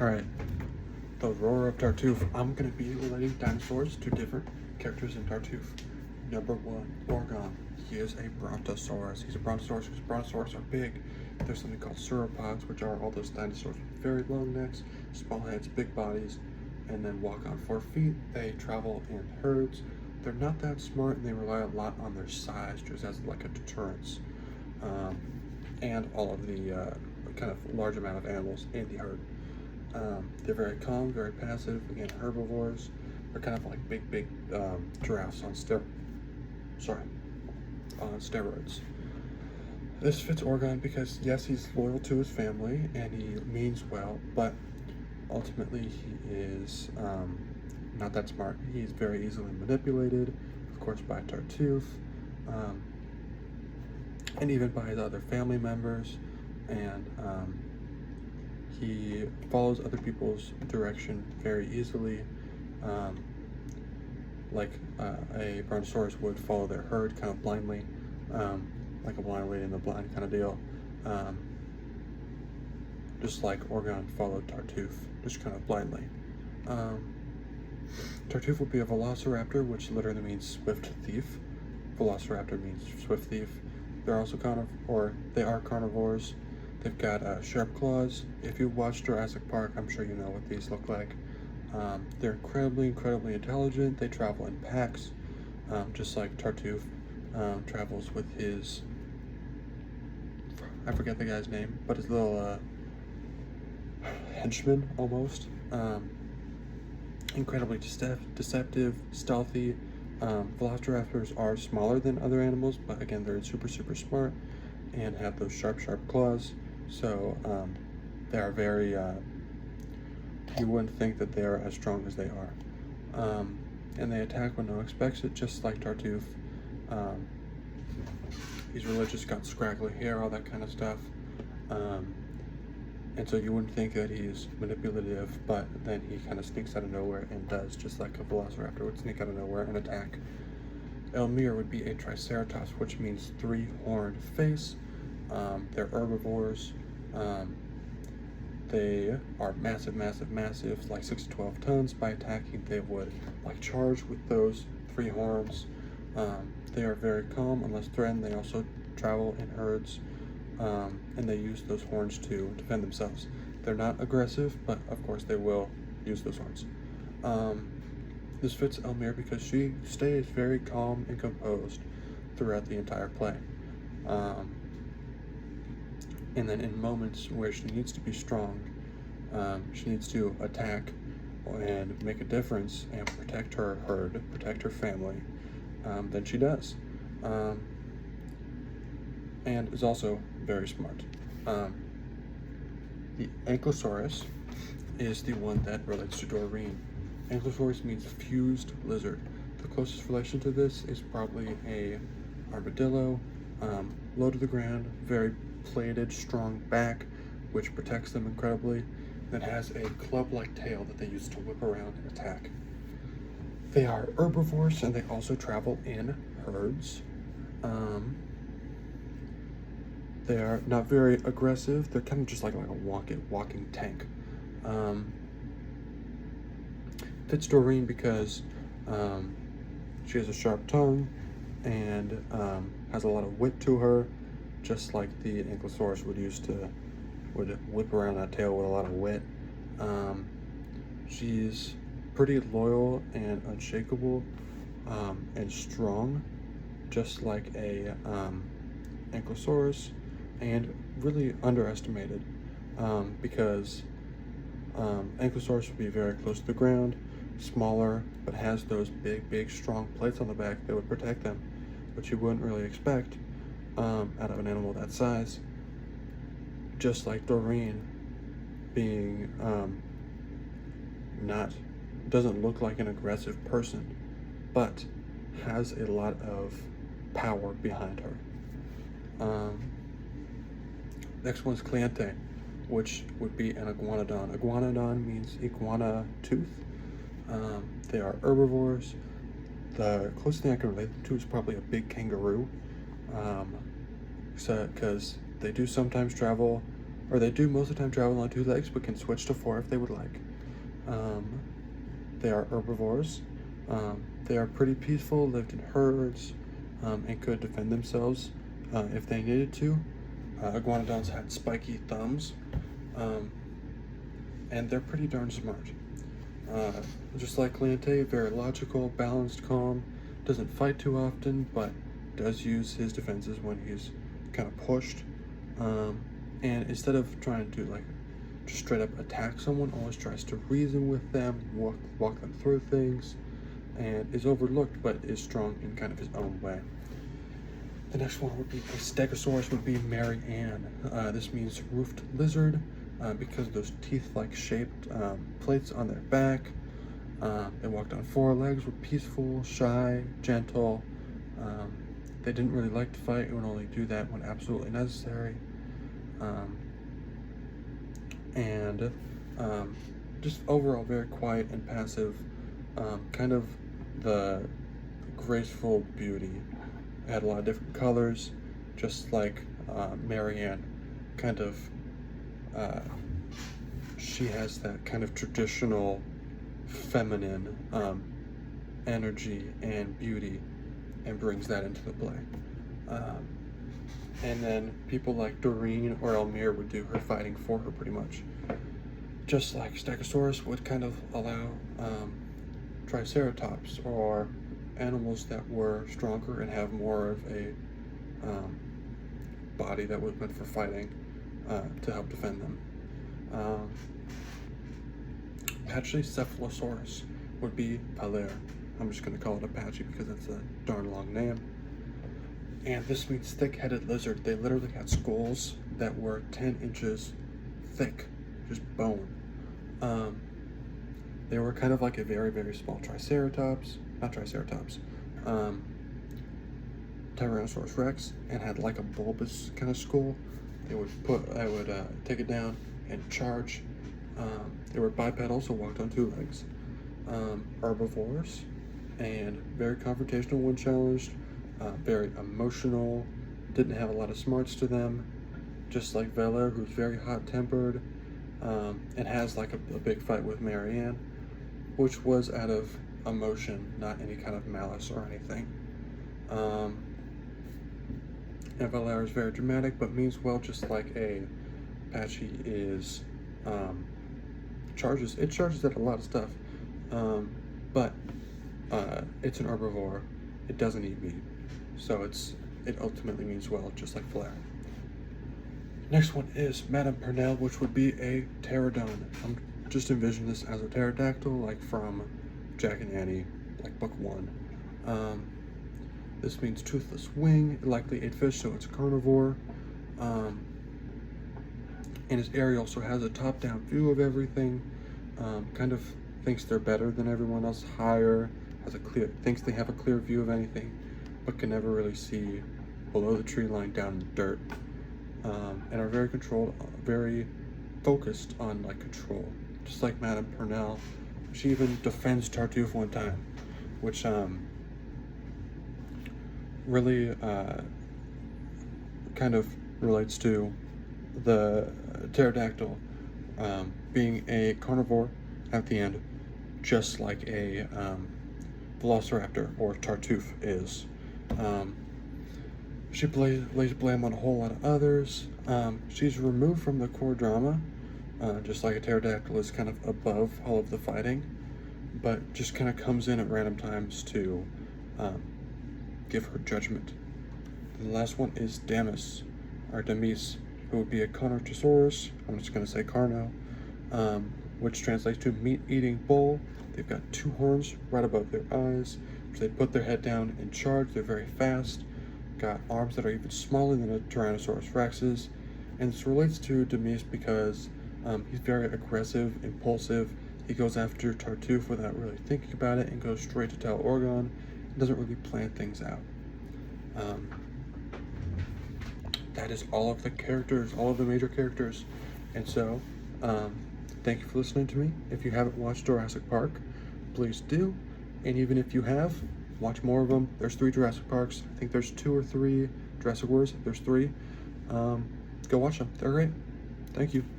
Alright, the Roar of Tartuffe. I'm going to be relating dinosaurs to different characters in Tartuffe. Number 1, Orgon. He is a brontosaurus. He's a brontosaurus because brontosaurus are big. There's something called sauropods, which are all those dinosaurs with very long necks, small heads, big bodies, and then walk on 4 feet. They travel in herds. They're not that smart, and they rely a lot on their size just as like a deterrence. And all of the kind of large amount of animals in the herd. They're very calm, very passive, again, herbivores. They're kind of like big giraffes on steroids. This fits Orgon because, yes, he's loyal to his family and he means well, but ultimately he is not that smart. He's very easily manipulated, of course, by Tartuffe, and even by his other family members, and he follows other people's direction very easily, like a brontosaurus would follow their herd kind of blindly, like a blind leading the blind kind of deal, just like Orgon followed Tartuffe, just kind of blindly. Tartuffe will be a velociraptor, which literally means swift thief. Velociraptor means swift thief. They're also they are carnivores. They've got sharp claws. If you watch Jurassic Park, I'm sure you know what these look like. They're incredibly intelligent. They travel in packs, just like Tartuffe travels with his, I forget the guy's name, but his little henchman almost. Incredibly deceptive, stealthy. Velociraptors are smaller than other animals, but again, they're super smart and have those sharp claws. So they are very, you wouldn't think that they are as strong as they are. And they attack when no one expects it, just like Tartuffe. He's religious, got scraggly hair, all that kind of stuff. And so you wouldn't think that he's manipulative, but then he kind of sneaks out of nowhere and does, just like a velociraptor would sneak out of nowhere and attack. Elmir would be a triceratops, which means 3-horned face. They're herbivores. They are massive, like 6 to 12 tons. By attacking, they would like charge with those 3 horns. They are very calm unless threatened. They also travel in herds, and they use those horns to defend themselves. They're not aggressive, but of course they will use those horns. This fits Elmir because she stays very calm and composed throughout the entire play. And then in moments where she needs to be strong, she needs to attack and make a difference and protect her herd, protect her family, then she does. And is also very smart. The Ankylosaurus is the one that relates to Doreen. Ankylosaurus means fused lizard. The closest relation to this is probably a armadillo, low to the ground, very plated, strong back, which protects them incredibly, that has a club-like tail that they use to whip around and attack. They are herbivores, and they also travel in herds. They are not very aggressive. They're kind of just like a walking tank. Fits Doreen because she has a sharp tongue and has a lot of wit to her, just like the Ankylosaurus would whip around that tail with a lot of wit. She's pretty loyal and unshakable, and strong, just like a Ankylosaurus, and really underestimated, because Ankylosaurus would be very close to the ground, smaller, but has those big strong plates on the back that would protect them, which you wouldn't really expect out of an animal that size. Just like Doreen, being doesn't look like an aggressive person, but has a lot of power behind her. Next one's Cleante, which would be an iguanodon. Iguanodon means iguana tooth. They are herbivores. The closest thing I can relate them to is probably a big kangaroo, because they do sometimes travel or they do most of the time travel on 2 legs, but can switch to 4 if they would like. They are herbivores. They are pretty peaceful, lived in herds, and could defend themselves if they needed to. Iguanodons had spiky thumbs, and they're pretty darn smart. Just like Lante, very logical, balanced, calm, doesn't fight too often, but does use his defenses when he's kind of pushed. And instead of trying to like just straight up attack someone, always tries to reason with them, walk them through things, and is overlooked but is strong in kind of his own way. The next one would be a Stegosaurus, would be Mary Ann. This means roofed lizard because of those teeth-like shaped plates on their back. They walked on 4 legs, were peaceful, shy, gentle. They didn't really like to fight and would only do that when absolutely necessary. Just overall very quiet and passive, kind of the graceful beauty. It had a lot of different colors, just like Mary Ann, kind of, she has that kind of traditional feminine energy and beauty and brings that into the play. And then people like Doreen or Elmire would do her fighting for her pretty much. Just like Stegosaurus would kind of allow Triceratops or animals that were stronger and have more of a body that was meant for fighting to help defend them. Pachycephalosaurus would be Palaire. I'm just going to call it Apache because it's a darn long name. And this means thick-headed lizard. They literally had skulls that were 10 inches thick, just bone. They were kind of like a very, very small Tyrannosaurus Rex, and had like a bulbous kind of skull. I would take it down and charge. They were bipedal, so walked on 2 legs. Herbivores, and very confrontational when challenged. Very emotional, didn't have a lot of smarts to them, just like Valère, who's very hot-tempered, and has like a big fight with Mary Ann, which was out of emotion, not any kind of malice or anything. And Valère is very dramatic, but means well, just like a Apache is. It charges at a lot of stuff, but it's an herbivore. It doesn't eat meat, so it ultimately means well, just like Valère. Next one is Madame Pernelle, which would be a pterodon. I'm just envision this as a pterodactyl, like from Jack and Annie, like book 1. This means toothless wing. It likely ate fish, so it's a carnivore. And his area also has a top-down view of everything. Kind of thinks they're better than everyone else, higher, thinks they have a clear view of anything, but can never really see below the tree line down in the dirt. And are very controlled, very focused on like control, just like Madame Pernelle. She even defends Tartuffe one time, which really kind of relates to the pterodactyl being a carnivore at the end, just like a velociraptor or Tartuffe is. She lays blame on a whole lot of others. She's removed from the core drama, just like a pterodactyl is kind of above all of the fighting, but just kind of comes in at random times to give her judgment. And the last one is Damis, or Damis, who would be a Carnotaurus. I'm just going to say Carno, which translates to meat-eating bull. They've got 2 horns right above their eyes, which they put their head down and charge. They're very fast. Got arms that are even smaller than a Tyrannosaurus Rex's. And this relates to Damis because he's very aggressive, impulsive. He goes after Tartuffe without really thinking about it and goes straight to tell Orgon. He doesn't really plan things out. That is all of the characters, all of the major characters. And so, thank you for listening to me. If you haven't watched Jurassic Park, please do. And even if you have, watch more of them. There's 3 Jurassic Parks. I think there's 2 or 3 Jurassic Worlds. There's 3. Go watch them. They're great. Thank you.